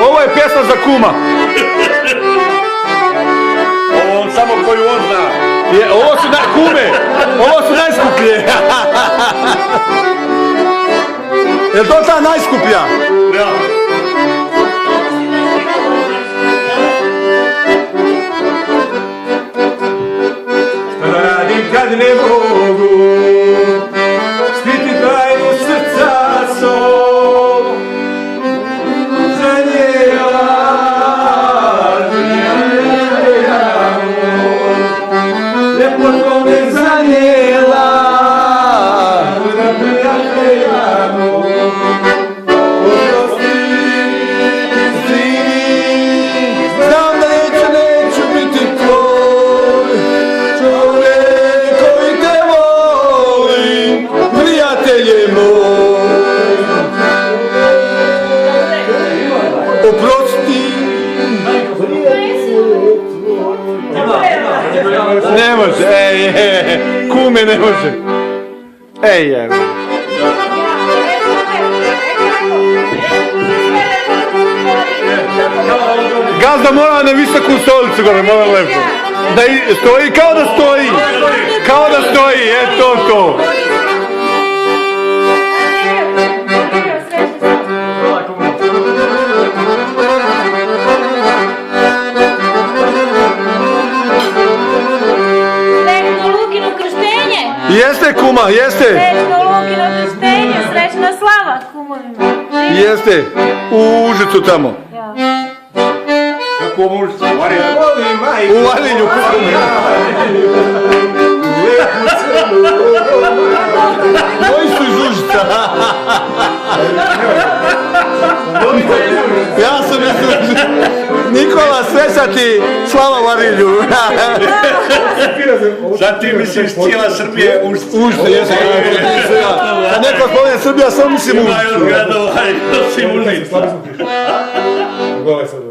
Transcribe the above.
Ovo je pjesma za kuma. Ovo on samo koju on zna. Ovo su kume, ovo su najskuplje. Je to ta najskuplja? Ja. Šta da radim kad ne mogu skriti tajnu srca svog? Zanijela, lepoto me zanijela, oprosti, znam da neću biti tvoj čovjek koji te voli, prijatelje moj. Oprosti, Ne može, kume ne može. Gazda mora na visoku stolicu gore, mora lepo. Da stoji kao da stoji. Kao da stoji, to. Jeste kuma, jeste. Srećno Lukino krštenje, srećna slava kumovima. Jeste. U Užicu tamo. Kako u Užicu? U Valinju. Koji su iz Užica? Ja sam iz Užica. Nikola, sve ti slava Varilju. Sad ti misliš cijela Srbija je Užica. Užica, jesam. Kad neko spomenje Srbija, samo mislim Užicu. Ima još gradova, osim Užica. Gledaj sad.